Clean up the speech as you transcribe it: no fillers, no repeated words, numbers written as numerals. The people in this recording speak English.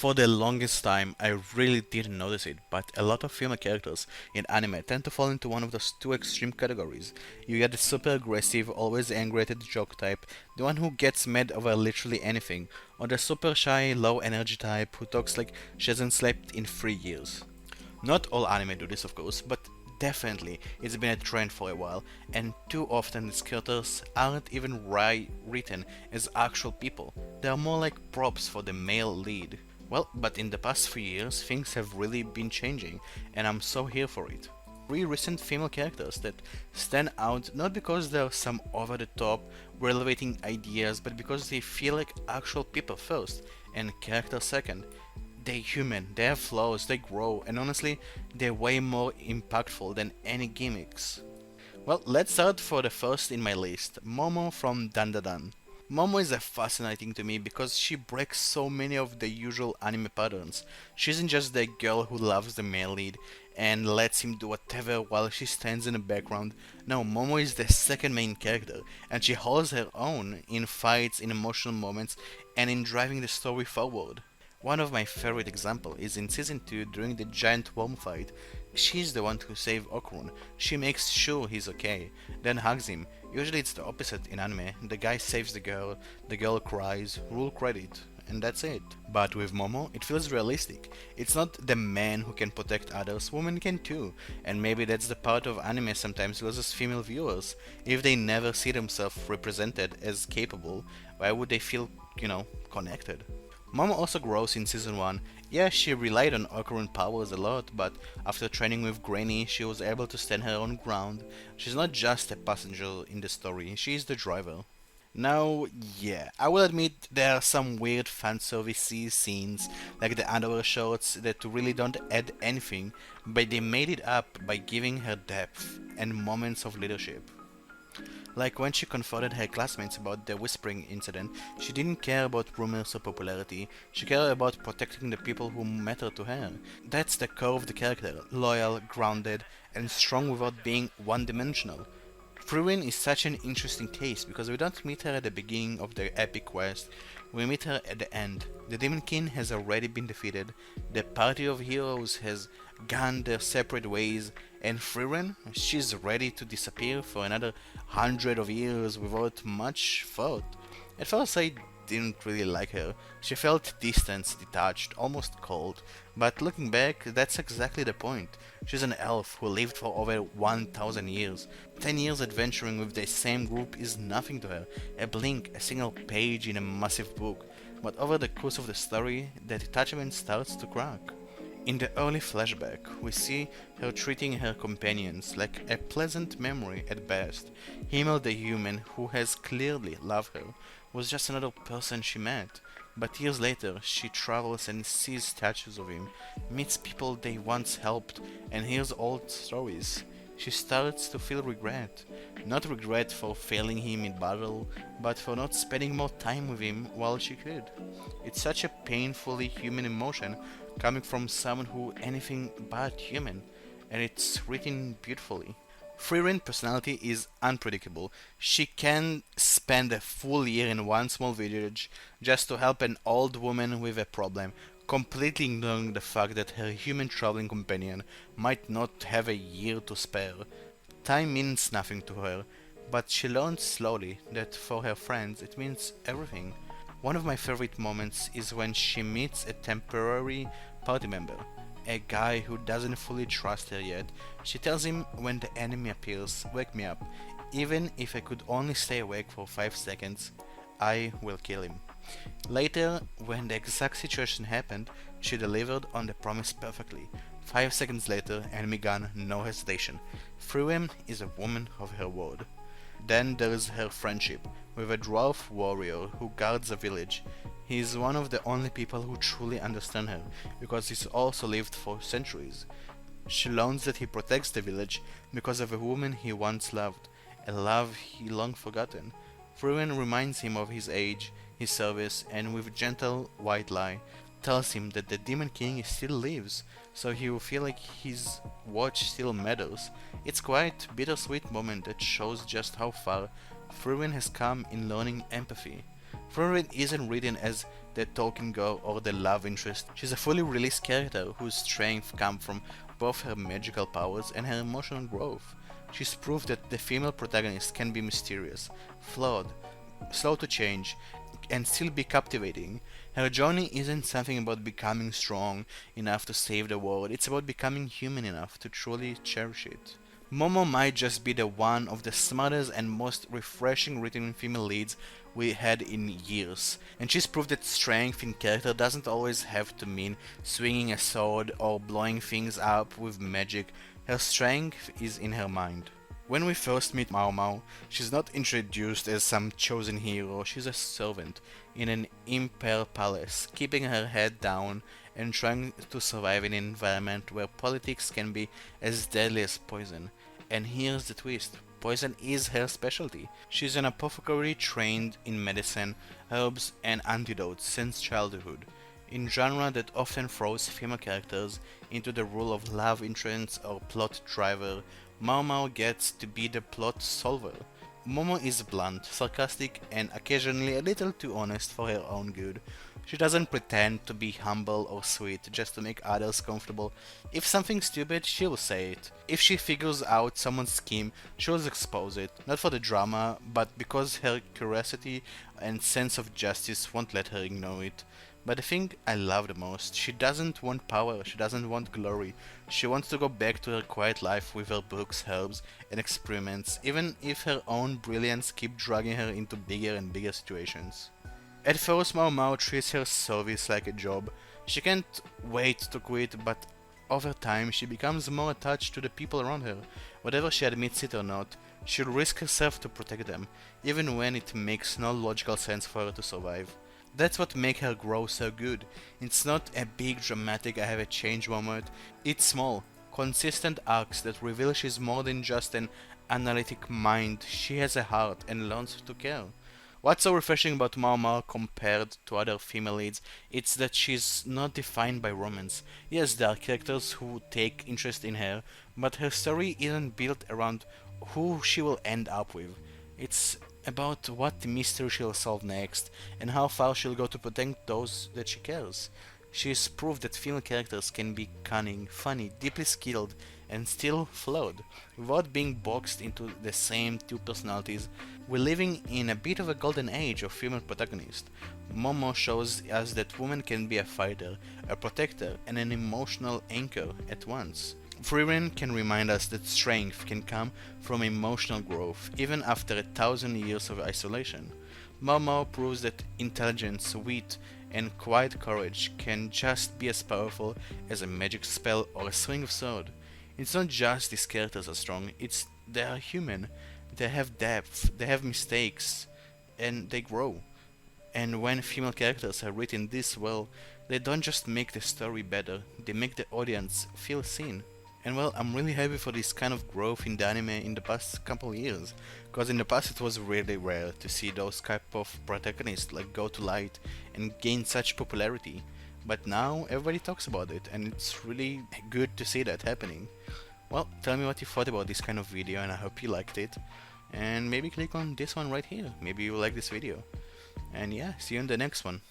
For the longest time, I really didn't notice it, but a lot of female characters in anime tend to fall into one of those two extreme categories. You get the super aggressive, always angry at the joke type, the one who gets mad over literally anything, or the super shy, low energy type who talks like she hasn't slept in 3 years. Not all anime do this, of course, but definitely it's been a trend for a while, and too often these characters aren't even written as actual people. They are more like props for the male lead. Well, but in the past few years, things have really been changing, and I'm so here for it. Three recent female characters that stand out not because they're some over the top, relevating ideas, but because they feel like actual people first, and characters second. They're human, they have flaws, they grow, and honestly, they're way more impactful than any gimmicks. Well, let's start for the first in my list, Momo from Dandadan. Momo is a fascinating to me because she breaks so many of the usual anime patterns. She isn't just the girl who loves the male lead and lets him do whatever while she stands in the background. No, Momo is the second main character, and she holds her own in fights, in emotional moments, and in driving the story forward. One of my favorite examples is in season 2 during the giant worm fight. She's the one who saves Okrun. She makes sure he's okay, then hugs him. Usually it's the opposite in anime. The guy saves the girl cries, rule credit, and that's it. But with Momo, it feels realistic. It's not the man who can protect others, women can too. And maybe that's the part of anime sometimes loses female viewers. If they never see themselves represented as capable, why would they feel, connected? Momo also grows in season 1. Yeah, she relied on Okarun powers a lot, but after training with Granny, she was able to stand her own ground. She's not just a passenger in the story, she's the driver. Now, yeah, I will admit there are some weird fanservice scenes, like the underwear shorts, that really don't add anything, but they made it up by giving her depth and moments of leadership. Like when she confronted her classmates about the whispering incident, she didn't care about rumors or popularity, she cared about protecting the people who matter to her. That's the core of the character, loyal, grounded, and strong without being one-dimensional. Frieren is such an interesting case because we don't meet her at the beginning of the epic quest, we meet her at the end. The Demon King has already been defeated, the party of heroes has gone their separate ways, and Frieren, she's ready to disappear for another 100 of years without much thought. At first I didn't really like her. She felt distant, detached, almost cold. But looking back, that's exactly the point. She's an elf who lived for over 1000 years. 10 years adventuring with the same group is nothing to her. A blink, a single page in a massive book. But over the course of the story, the detachment starts to crack. In the early flashback, we see her treating her companions like a pleasant memory at best. Himmel the human, who has clearly loved her, was just another person she met. But years later, she travels and sees statues of him, meets people they once helped, and hears old stories. She starts to feel regret. Not regret for failing him in battle, but for not spending more time with him while she could. It's such a painfully human emotion coming from someone who anything but human, and it's written beautifully. Frieren's personality is unpredictable. She can spend a full year in one small village just to help an old woman with a problem, completely ignoring the fact that her human traveling companion might not have a year to spare. Time means nothing to her, but she learns slowly that for her friends it means everything. One of my favorite moments is when she meets a temporary party member, a guy who doesn't fully trust her yet. She tells him, when the enemy appears, wake me up. Even if I could only stay awake for 5 seconds, I will kill him. Later, when the exact situation happened, she delivered on the promise perfectly. 5 seconds later, enemy gun, no hesitation. Frieren is a woman of her word. Then there is her friendship with a dwarf warrior who guards a village. He is one of the only people who truly understand her, because he's also lived for centuries. She learns that he protects the village because of a woman he once loved, a love he long forgotten. Frieren reminds him of his age, his service, and with gentle white lie, tells him that the Demon King still lives, so he will feel like his watch still matters. It's quite a bittersweet moment that shows just how far Frieren has come in learning empathy. Frieren isn't written as the talking girl, or the love interest. She's a fully released character whose strength comes from both her magical powers and her emotional growth. She's proved that the female protagonist can be mysterious, flawed, slow to change, and still be captivating. Her journey isn't something about becoming strong enough to save the world, it's about becoming human enough to truly cherish it. Momo might just be the one of the smartest and most refreshing written female leads we had in years, and she's proved that strength in character doesn't always have to mean swinging a sword or blowing things up with magic. Her strength is in her mind. When we first meet Mao Mao, she's not introduced as some chosen hero, she's a servant in an imperial palace, keeping her head down and trying to survive in an environment where politics can be as deadly as poison. And here's the twist. Poison is her specialty. She's an apothecary trained in medicine, herbs, and antidotes since childhood. In genre that often throws female characters into the role of love interest or plot driver, Mao Mao gets to be the plot solver. Momo is blunt, sarcastic, and occasionally a little too honest for her own good. She doesn't pretend to be humble or sweet just to make others comfortable. If something's stupid, she'll say it. If she figures out someone's scheme, she'll expose it. Not for the drama, but because her curiosity and sense of justice won't let her ignore it. But the thing I love the most, she doesn't want power, she doesn't want glory. She wants to go back to her quiet life with her books, herbs, and experiments, even if her own brilliance keep dragging her into bigger and bigger situations. At first, Mao Mao treats her service like a job. She can't wait to quit, but over time she becomes more attached to the people around her. Whether she admits it or not, she'll risk herself to protect them, even when it makes no logical sense for her to survive. That's what makes her grow so good. It's not a big dramatic I have a change moment, it's small, consistent arcs that reveal she's more than just an analytic mind, she has a heart and learns to care. What's so refreshing about Mao Mao compared to other female leads, it's that she's not defined by romance. Yes, there are characters who take interest in her, but her story isn't built around who she will end up with. It's about what mystery she'll solve next, and how far she'll go to protect those that she cares. She's proved that female characters can be cunning, funny, deeply skilled, and still flawed, without being boxed into the same two personalities. We're living in a bit of a golden age of female protagonists. Momo shows us that women can be a fighter, a protector, and an emotional anchor at once. Frieren can remind us that strength can come from emotional growth, even after 1,000 years of isolation. Mao Mao proves that intelligence, wit, and quiet courage can just be as powerful as a magic spell or a swing of sword. It's not just these characters are strong, it's they are human, they have depth, they have mistakes, and they grow. And when female characters are written this well, they don't just make the story better, they make the audience feel seen. And well, I'm really happy for this kind of growth in the anime in the past couple of years, because in the past it was really rare to see those type of protagonists like go to light and gain such popularity. But now everybody talks about it, and it's really good to see that happening. Well, tell me what you thought about this kind of video, and I hope you liked it. And maybe click on this one right here, maybe you like this video. And yeah, see you in the next one.